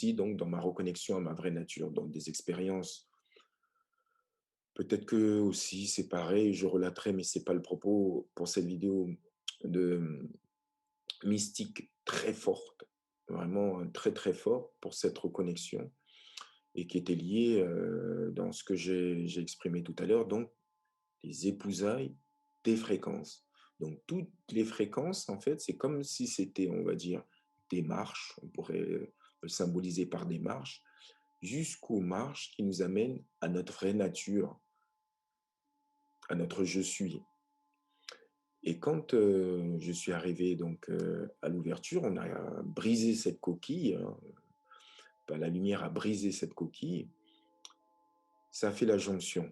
aussi donc dans ma reconnexion à ma vraie nature, donc des expériences. Peut-être que aussi c'est pareil, je relaterai, mais c'est pas le propos pour cette vidéo, de mystique très forte, vraiment très, très fort pour cette reconnexion et qui était liée, dans ce que j'ai exprimé tout à l'heure, donc les épousailles des fréquences. Donc toutes les fréquences, en fait, c'est comme si c'était, on va dire, des marches, on pourrait, le symboliser par des marches, jusqu'aux marches qui nous amènent à notre vraie nature, à notre «je suis». Et quand, je suis arrivé donc, à l'ouverture, on a brisé cette coquille, hein, bah, la lumière a brisé cette coquille, ça a fait la jonction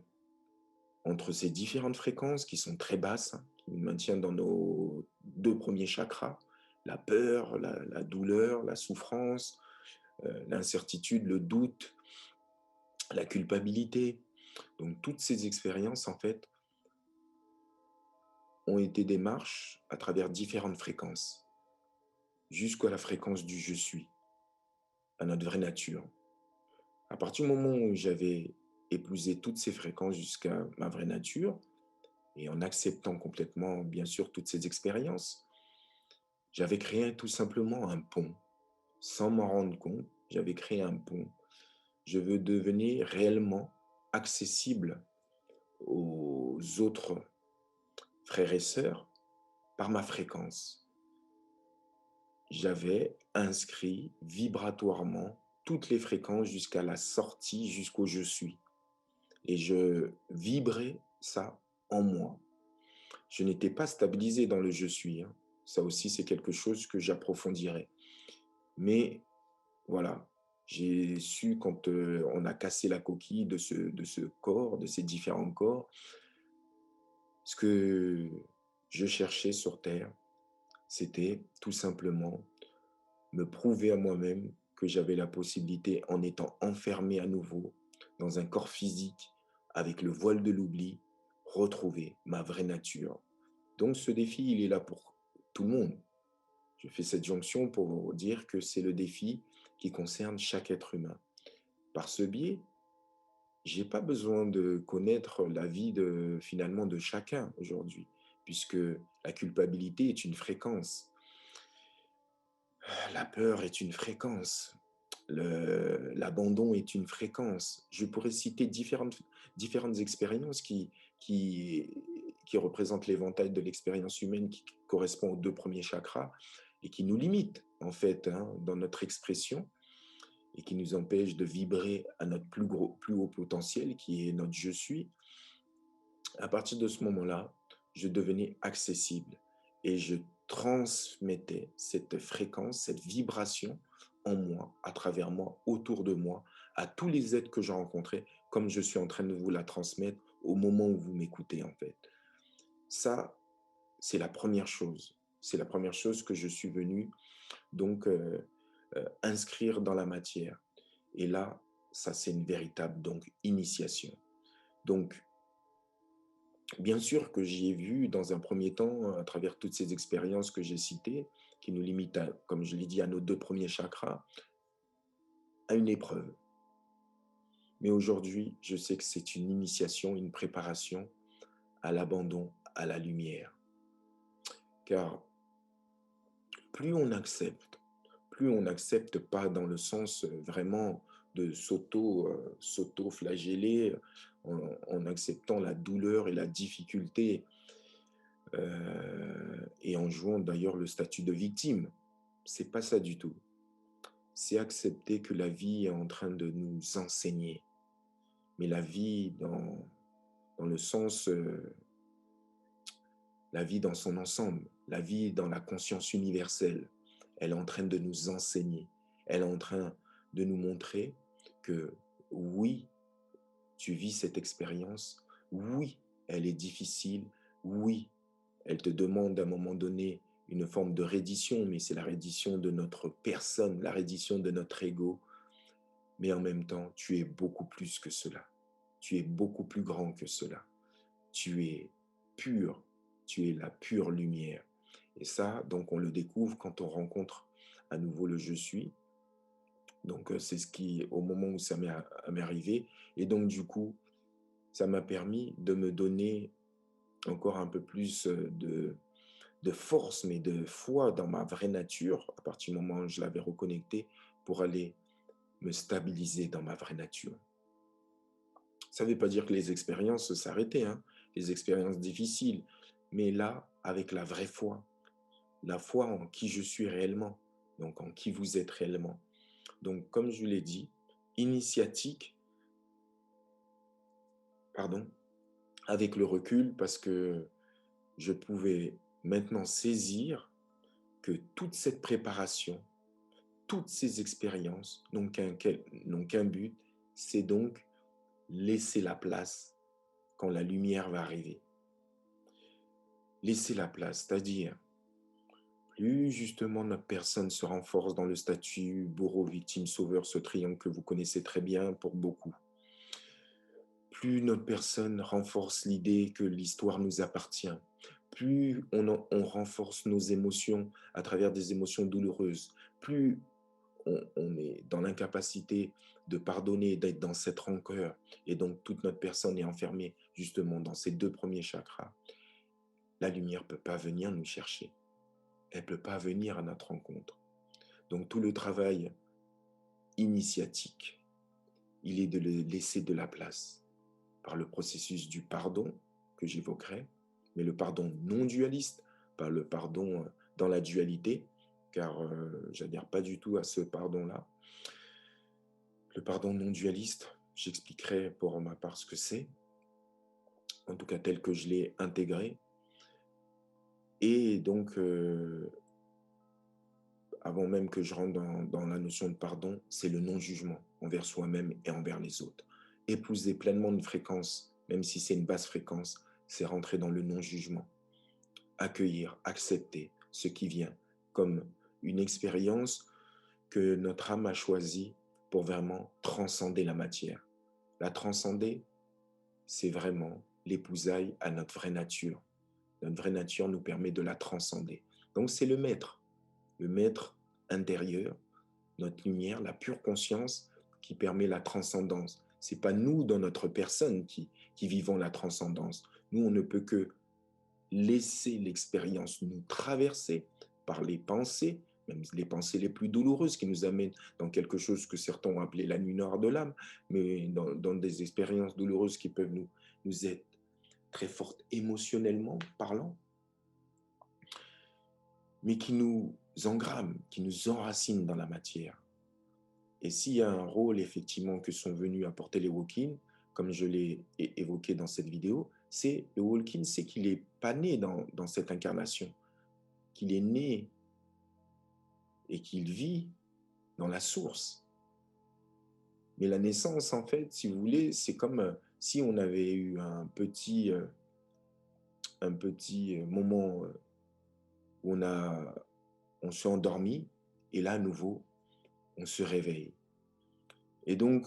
entre ces différentes fréquences qui sont très basses, hein, qui nous maintiennent dans nos 2 premiers chakras, la peur, la douleur, la souffrance, l'incertitude, le doute, la culpabilité. Donc toutes ces expériences, en fait, ont été des marches à travers différentes fréquences, jusqu'à la fréquence du «je suis», à notre vraie nature. À partir du moment où j'avais épousé toutes ces fréquences jusqu'à ma vraie nature, et en acceptant complètement, bien sûr, toutes ces expériences, j'avais créé tout simplement un pont. Sans m'en rendre compte, j'avais créé un pont. Je veux devenir réellement accessible aux autres frères et sœurs par ma fréquence. J'avais inscrit vibratoirement toutes les fréquences jusqu'à la sortie, jusqu'au je suis. Et je vibrais ça en moi. Je n'étais pas stabilisé dans le je suis, hein. Ça aussi, c'est quelque chose que j'approfondirai. Mais voilà, j'ai su quand, on a cassé la coquille de ce corps, de ces différents corps, ce que je cherchais sur terre, c'était tout simplement me prouver à moi-même que j'avais la possibilité, en étant enfermé à nouveau dans un corps physique avec le voile de l'oubli, retrouver ma vraie nature. Donc ce défi, il est là pour tout le monde. Je fais cette jonction pour vous dire que c'est le défi qui concerne chaque être humain. Par ce biais, j'ai pas besoin de connaître la vie finalement de chacun aujourd'hui, puisque la culpabilité est une fréquence, la peur est une fréquence, l'abandon est une fréquence. Je pourrais citer différentes expériences qui, qui représentent l'éventail de l'expérience humaine qui correspond aux 2 premiers chakras et qui nous limitent en fait, hein, dans notre expression et qui nous empêchent de vibrer à notre plus haut potentiel qui est notre «je suis». À partir de ce moment-là, je devenais accessible et je transmettais cette fréquence, cette vibration en moi, à travers moi, autour de moi, à tous les êtres que je rencontrais, comme je suis en train de vous la transmettre au moment où vous m'écoutez en fait. Ça, c'est la première chose. C'est la première chose que je suis venu donc inscrire dans la matière. Et là, ça c'est une véritable donc initiation. Donc bien sûr que j'y ai vu dans un premier temps, à travers toutes ces expériences que j'ai citées, qui nous limitent à, comme je l'ai dit, à nos 2 premiers chakras, à une épreuve. Mais aujourd'hui, je sais que c'est une initiation, une préparation à l'abandon, à la lumière. Car plus on n'accepte pas dans le sens, vraiment de s'auto-flageller, en acceptant la douleur et la difficulté, et en jouant d'ailleurs le statut de victime. C'est pas ça du tout. C'est accepter que la vie est en train de nous enseigner, mais la vie dans le sens, la vie dans son ensemble, la vie dans la conscience universelle. Elle est en train de nous enseigner. Elle est en train de nous montrer que oui, tu vis cette expérience. Oui, elle est difficile. Oui, elle te demande à un moment donné une forme de reddition, mais c'est la reddition de notre personne, la reddition de notre ego. Mais en même temps, tu es beaucoup plus que cela. Tu es beaucoup plus grand que cela. Tu es pur. Tu es la pure lumière. Et ça, donc, on le découvre quand on rencontre à nouveau le je suis, Donc, c'est ce qui, au moment où ça m'est arrivé, et donc du coup, ça m'a permis de me donner encore un peu plus de force, mais de foi dans ma vraie nature, à partir du moment où je l'avais reconnecté, pour aller me stabiliser dans ma vraie nature. Ça ne veut pas dire que les expériences s'arrêtaient, hein, les expériences difficiles, mais là, avec la foi en qui je suis réellement, donc en qui vous êtes réellement. Donc, comme je l'ai dit, initiatique, pardon, avec le recul, parce que je pouvais maintenant saisir que toute cette préparation, toutes ces expériences n'ont qu'un but, c'est donc laisser la place quand la lumière va arriver. Laisser la place, c'est-à-dire, plus justement notre personne se renforce dans le statut bourreau, victime, sauveur, ce triangle que vous connaissez très bien pour beaucoup, plus notre personne renforce l'idée que l'histoire nous appartient, plus on renforce nos émotions à travers des émotions douloureuses, plus on est dans l'incapacité de pardonner, d'être dans cette rancœur, et donc toute notre personne est enfermée justement dans ces deux premiers chakras, la lumière ne peut pas venir nous chercher, elle ne peut pas venir à notre rencontre. Donc tout le travail initiatique, il est de le laisser de la place par le processus du pardon que j'évoquerai, mais le pardon non dualiste, pas le pardon dans la dualité, car j'adhère pas du tout à ce pardon-là. Le pardon non dualiste, j'expliquerai pour ma part ce que c'est, en tout cas tel que je l'ai intégré. Et donc, avant même que je rentre dans la notion de pardon, c'est le non-jugement envers soi-même et envers les autres. Épouser pleinement une fréquence, même si c'est une basse fréquence, c'est rentrer dans le non-jugement. Accueillir, accepter ce qui vient comme une expérience que notre âme a choisie pour vraiment transcender la matière. La transcender, c'est vraiment l'épousaille à notre vraie nature. Notre vraie nature nous permet de la transcender. Donc c'est le maître intérieur, notre lumière, la pure conscience qui permet la transcendance. Ce n'est pas nous, dans notre personne, qui vivons la transcendance. Nous, on ne peut que laisser l'expérience nous traverser par les pensées, même les pensées les plus douloureuses qui nous amènent dans quelque chose que certains ont appelé la nuit noire de l'âme, mais dans des expériences douloureuses qui peuvent nous être très fortes émotionnellement parlant, mais qui nous engramment, qui nous enracinent dans la matière. Et s'il y a un rôle effectivement que sont venus apporter les walk-ins, comme je l'ai évoqué dans cette vidéo, c'est le walk-in, c'est qu'il n'est pas né dans cette incarnation, qu'il est né et qu'il vit dans la source. Mais la naissance, en fait, si vous voulez, c'est comme si on avait eu un petit moment où on s'est endormi, et là, à nouveau, on se réveille. Et donc,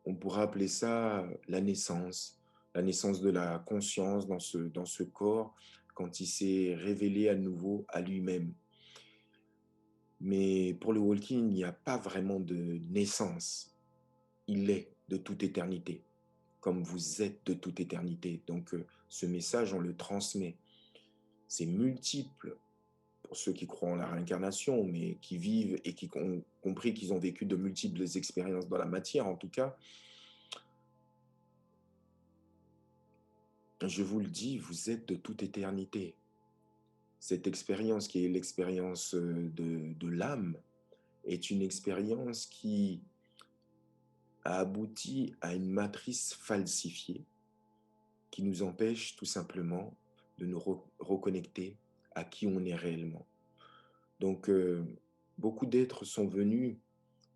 on pourrait appeler ça la naissance de la conscience dans ce corps, quand il s'est révélé à nouveau à lui-même. Mais pour le walking, il n'y a pas vraiment de naissance. Il est de toute éternité, comme vous êtes de toute éternité. Donc, ce message, on le transmet. C'est multiple pour ceux qui croient en la réincarnation, mais qui vivent et qui ont compris qu'ils ont vécu de multiples expériences dans la matière, en tout cas. Je vous le dis, vous êtes de toute éternité. Cette expérience qui est l'expérience de l'âme est une expérience qui a abouti à une matrice falsifiée qui nous empêche tout simplement de nous reconnecter à qui on est réellement. Donc, beaucoup d'êtres sont venus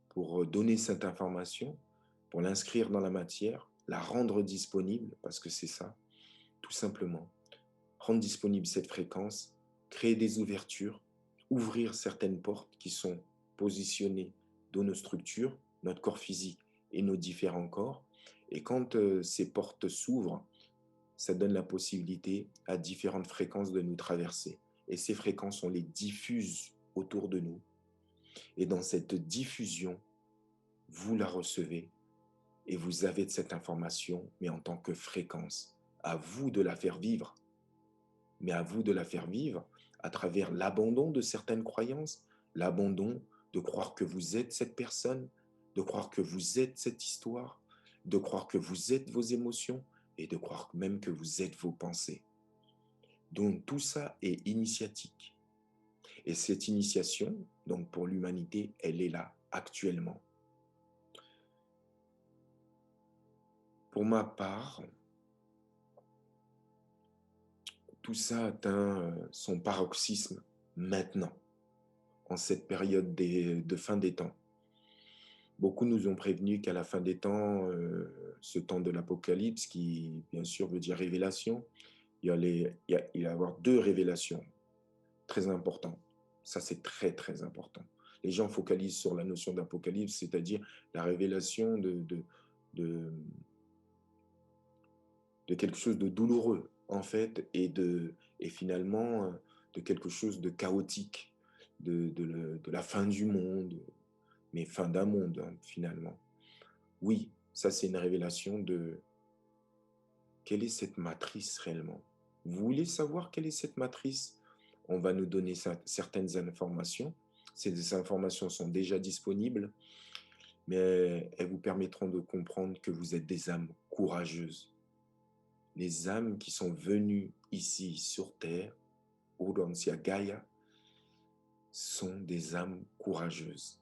pour donner cette information, pour l'inscrire dans la matière, la rendre disponible, parce que c'est ça, tout simplement. Rendre disponible cette fréquence, créer des ouvertures, ouvrir certaines portes qui sont positionnées dans nos structures, notre corps physique et nos différents corps. Et quand ces portes s'ouvrent, ça donne la possibilité à différentes fréquences de nous traverser. Et ces fréquences, on les diffuse autour de nous. Et dans cette diffusion, vous la recevez et vous avez cette information, mais en tant que fréquence. À vous de la faire vivre, mais à vous de la faire vivre à travers l'abandon de certaines croyances, l'abandon de croire que vous êtes cette personne, de croire que vous êtes cette histoire, de croire que vous êtes vos émotions et de croire même que vous êtes vos pensées. Donc tout ça est initiatique. Et cette initiation, donc pour l'humanité, elle est là actuellement. Pour ma part, tout ça atteint son paroxysme maintenant, en cette période de fin des temps. Beaucoup nous ont prévenus qu'à la fin des temps, ce temps de l'Apocalypse, qui bien sûr veut dire révélation, il va y avoir deux révélations très importantes. Ça, c'est très, très important. Les gens focalisent sur la notion d'Apocalypse, c'est-à-dire la révélation de, de quelque chose de douloureux, en fait, et finalement de quelque chose de chaotique, de la fin du monde, mais fin d'un monde, hein, finalement. Oui, ça c'est une révélation de quelle est cette matrice réellement. Vous voulez savoir quelle est cette matrice? On va nous donner certaines informations. Ces informations sont déjà disponibles, mais elles vous permettront de comprendre que vous êtes des âmes courageuses. Les âmes qui sont venues ici sur Terre, Urantia Gaia, sont des âmes courageuses.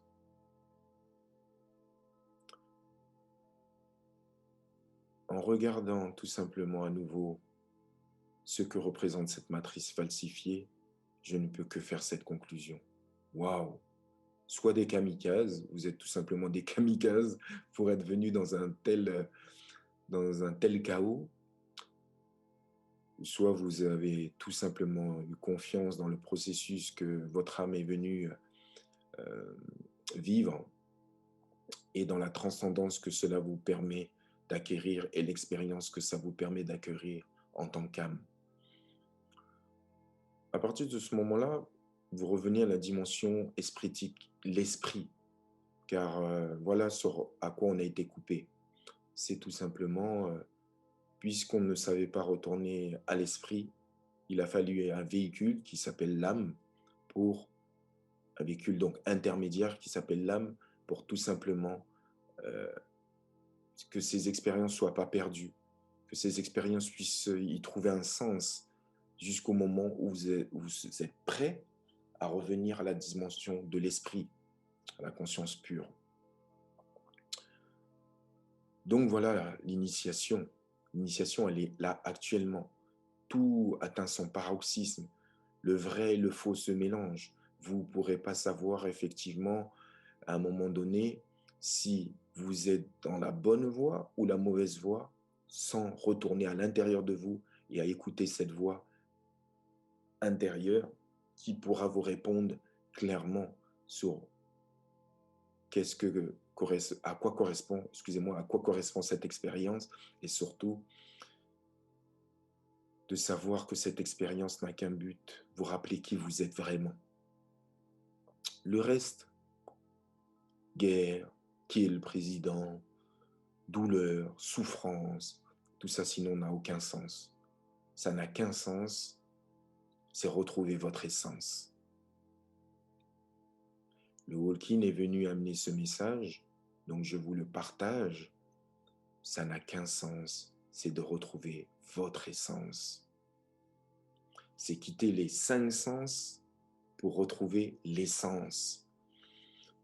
En regardant tout simplement à nouveau ce que représente cette matrice falsifiée, je ne peux que faire cette conclusion. Waouh! Soit des kamikazes, vous êtes tout simplement des kamikazes pour être venus dans un tel chaos, soit vous avez tout simplement eu confiance dans le processus que votre âme est venue euh, vivre et dans la transcendance que cela vous permet d'acquérir et l'expérience que ça vous permet d'acquérir en tant qu'âme. À partir de ce moment-là, vous revenez à la dimension espritique, l'esprit, car voilà sur à quoi on a été coupé. C'est tout simplement, puisqu'on ne savait pas retourner à l'esprit, il a fallu un véhicule qui s'appelle l'âme, pour un véhicule donc intermédiaire qui s'appelle l'âme, pour tout simplement euh, que ces expériences ne soient pas perdues, que ces expériences puissent y trouver un sens jusqu'au moment où où vous êtes prêt à revenir à la dimension de l'esprit, à la conscience pure. Donc voilà l'initiation. L'initiation, elle est là actuellement. Tout atteint son paroxysme. Le vrai et le faux se mélangent. Vous ne pourrez pas savoir effectivement à un moment donné si vous êtes dans la bonne voie ou la mauvaise voie sans retourner à l'intérieur de vous et à écouter cette voix intérieure qui pourra vous répondre clairement sur qu'est-ce que à quoi correspond, excusez-moi, à quoi correspond cette expérience et surtout de savoir que cette expérience n'a qu'un but, vous rappeler qui vous êtes vraiment. Le reste, guerre, qui est le président, douleur, souffrance, tout ça sinon n'a aucun sens. Ça n'a qu'un sens, c'est retrouver votre essence. Le Walking est venu amener ce message, donc je vous le partage. Ça n'a qu'un sens, c'est de retrouver votre essence. C'est quitter les 5 sens pour retrouver l'essence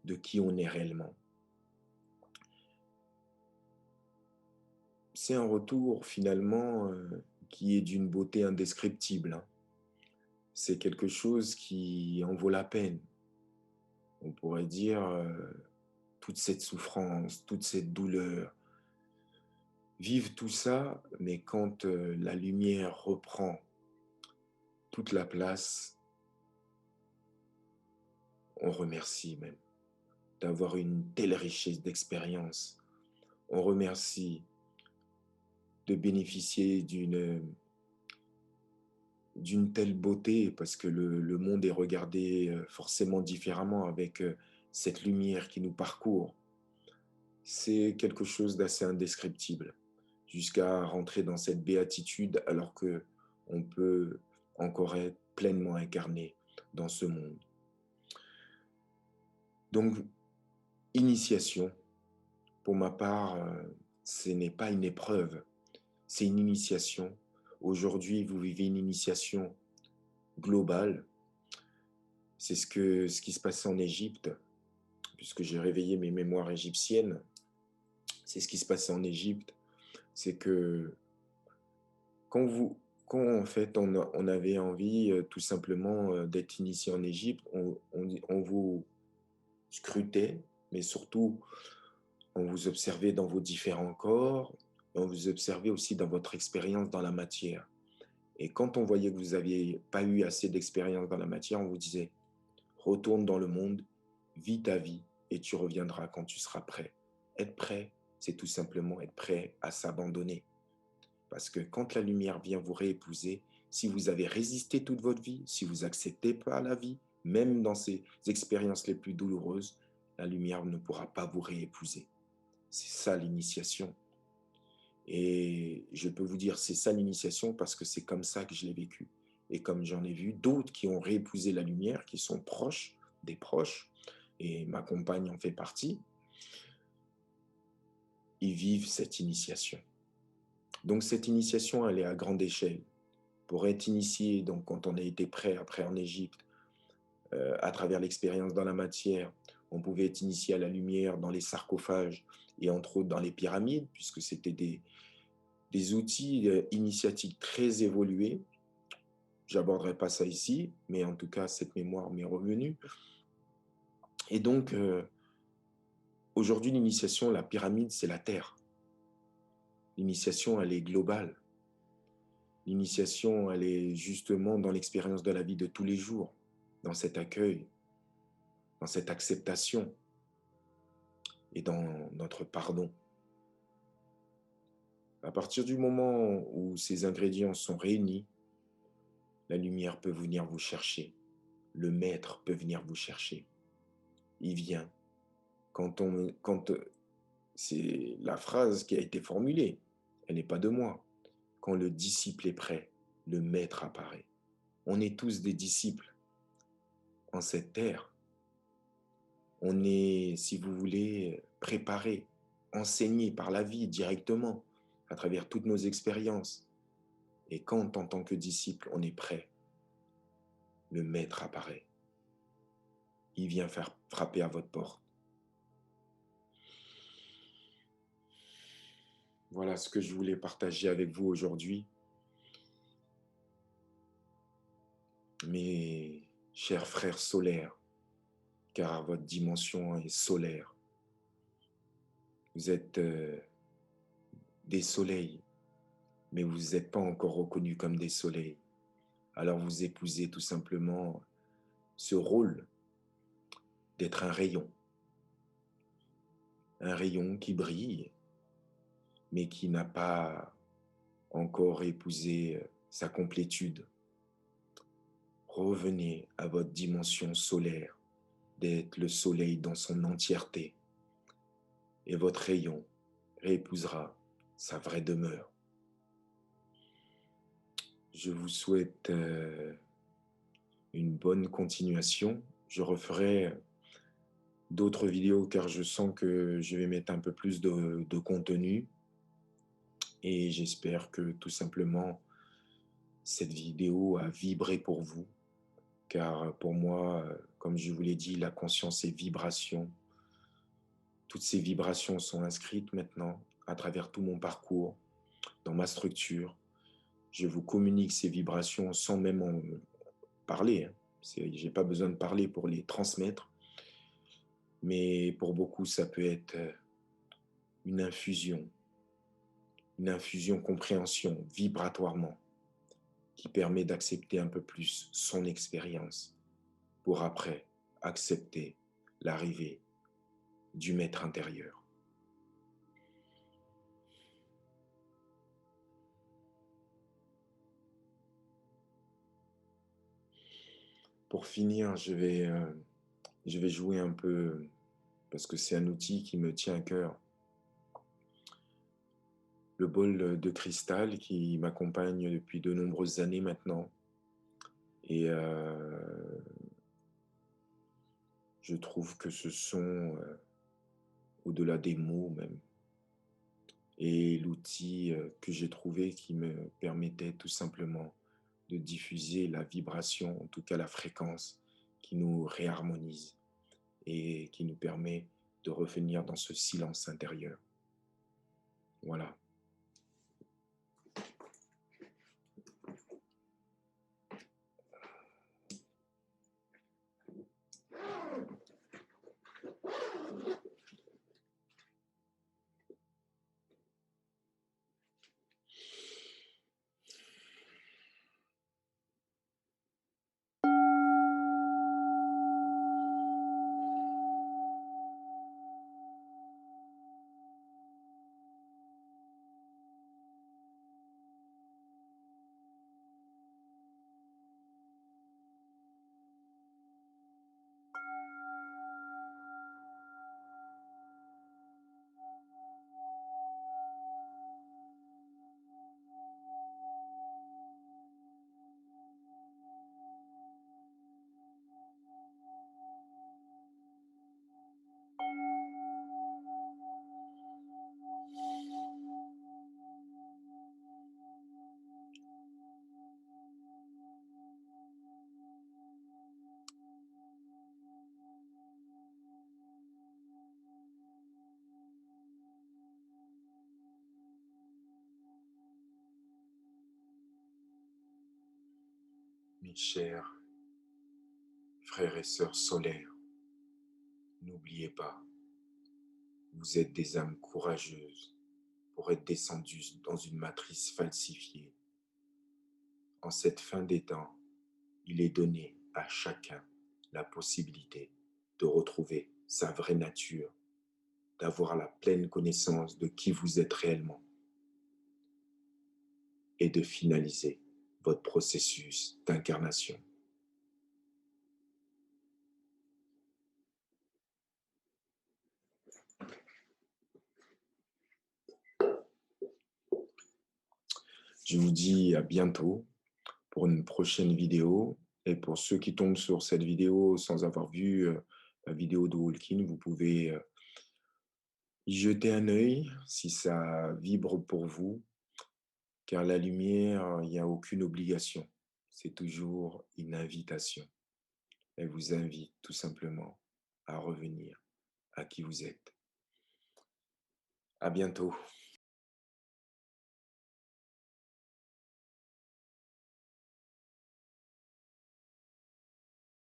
de qui on est réellement. C'est un retour finalement qui est d'une beauté indescriptible. Hein. C'est quelque chose qui en vaut la peine. On pourrait dire toute cette souffrance, toute cette douleur. Vivre tout ça, mais quand la lumière reprend toute la place, on remercie même d'avoir une telle richesse d'expérience. On remercie de bénéficier d'une telle beauté parce que le monde est regardé forcément différemment avec cette lumière qui nous parcourt. c'est quelque chose d'assez indescriptible, jusqu'à rentrer dans cette béatitude alors que on peut encore être pleinement incarné dans ce monde. Donc, initiation, pour ma part, ce n'est pas une épreuve, c'est une initiation. Aujourd'hui, vous vivez une initiation globale. C'est ce qui se passait en Égypte, puisque j'ai réveillé mes mémoires égyptiennes. C'est ce qui se passait en Égypte. C'est que quand vous, quand en fait on avait envie tout simplement d'être initié en Égypte, on vous scrutait, mais surtout on vous observait dans vos différents corps, et on vous observait aussi dans votre expérience dans la matière. Et quand on voyait que vous n'aviez pas eu assez d'expérience dans la matière, on vous disait, retourne dans le monde, vis ta vie, et tu reviendras quand tu seras prêt. Être prêt, c'est tout simplement être prêt à s'abandonner. Parce que quand la lumière vient vous réépouser, si vous avez résisté toute votre vie, si vous n'acceptez pas la vie, même dans ces expériences les plus douloureuses, la lumière ne pourra pas vous réépouser. C'est ça l'initiation. Et je peux vous dire, c'est ça l'initiation parce que c'est comme ça que je l'ai vécu. Et comme j'en ai vu d'autres qui ont réépousé la lumière, qui sont proches, des proches, et ma compagne en fait partie, ils vivent cette initiation. Donc cette initiation, elle est à grande échelle. Pour être initié, donc quand on a été prêt après en Égypte, à travers l'expérience dans la matière, on pouvait être initié à la lumière dans les sarcophages et entre autres dans les pyramides, puisque c'était des outils initiatiques très évolués. J'aborderai pas ça ici, mais en tout cas, cette mémoire m'est revenue. Et donc, aujourd'hui, l'initiation, la pyramide, c'est la Terre. L'initiation, elle est globale. L'initiation, elle est justement dans l'expérience de la vie de tous les jours, dans cet accueil, dans cette acceptation et dans notre pardon. À partir du moment où ces ingrédients sont réunis, la lumière peut venir vous chercher. Le maître peut venir vous chercher. Il vient. Quand c'est la phrase qui a été formulée, elle n'est pas de moi. Quand le disciple est prêt, le maître apparaît. On est tous des disciples en cette terre. On est, si vous voulez, préparés, enseignés par la vie directement, à travers toutes nos expériences. Et quand, en tant que disciple, on est prêt, le maître apparaît. Il vient faire frapper à votre porte. Voilà ce que je voulais partager avec vous aujourd'hui. Mes chers frères solaires, car votre dimension est solaire. Vous êtes des soleils, mais vous n'êtes pas encore reconnus comme des soleils. Alors vous épousez tout simplement ce rôle d'être un rayon qui brille, mais qui n'a pas encore épousé sa complétude. Revenez à votre dimension solaire, d'être le soleil dans son entièreté, et votre rayon réépousera sa vraie demeure. Je vous souhaite une bonne continuation. Je referai d'autres vidéos car je sens que je vais mettre un peu plus de contenu et j'espère que tout simplement cette vidéo a vibré pour vous car pour moi, comme je vous l'ai dit, la conscience est vibration. Toutes ces vibrations sont inscrites maintenant à travers tout mon parcours, dans ma structure. Je vous communique ces vibrations sans même en parler. Hein. Je n'ai pas besoin de parler pour les transmettre. Mais pour beaucoup, ça peut être une infusion compréhension vibratoirement qui permet d'accepter un peu plus son expérience pour après accepter l'arrivée du maître intérieur. Pour finir, je vais jouer un peu, parce que c'est un outil qui me tient à cœur. le bol de cristal qui m'accompagne depuis de nombreuses années maintenant. Et je trouve que ce son, au-delà des mots même, est l'outil que j'ai trouvé qui me permettait tout simplement de diffuser la vibration, en tout cas la fréquence, qui nous réharmonise et qui nous permet de revenir dans ce silence intérieur. Voilà. Mes chers frères et sœurs solaires, n'oubliez pas, vous êtes des âmes courageuses pour être descendues dans une matrice falsifiée. En cette fin des temps, il est donné à chacun la possibilité de retrouver sa vraie nature, d'avoir la pleine connaissance de qui vous êtes réellement et de finaliser votre processus d'incarnation. Je vous dis à bientôt pour une prochaine vidéo. Et pour ceux qui tombent sur cette vidéo sans avoir vu la vidéo de Walking, vous pouvez y jeter un œil si ça vibre pour vous, car la lumière, il n'y a aucune obligation. C'est toujours une invitation. Elle vous invite tout simplement à revenir à qui vous êtes. À bientôt.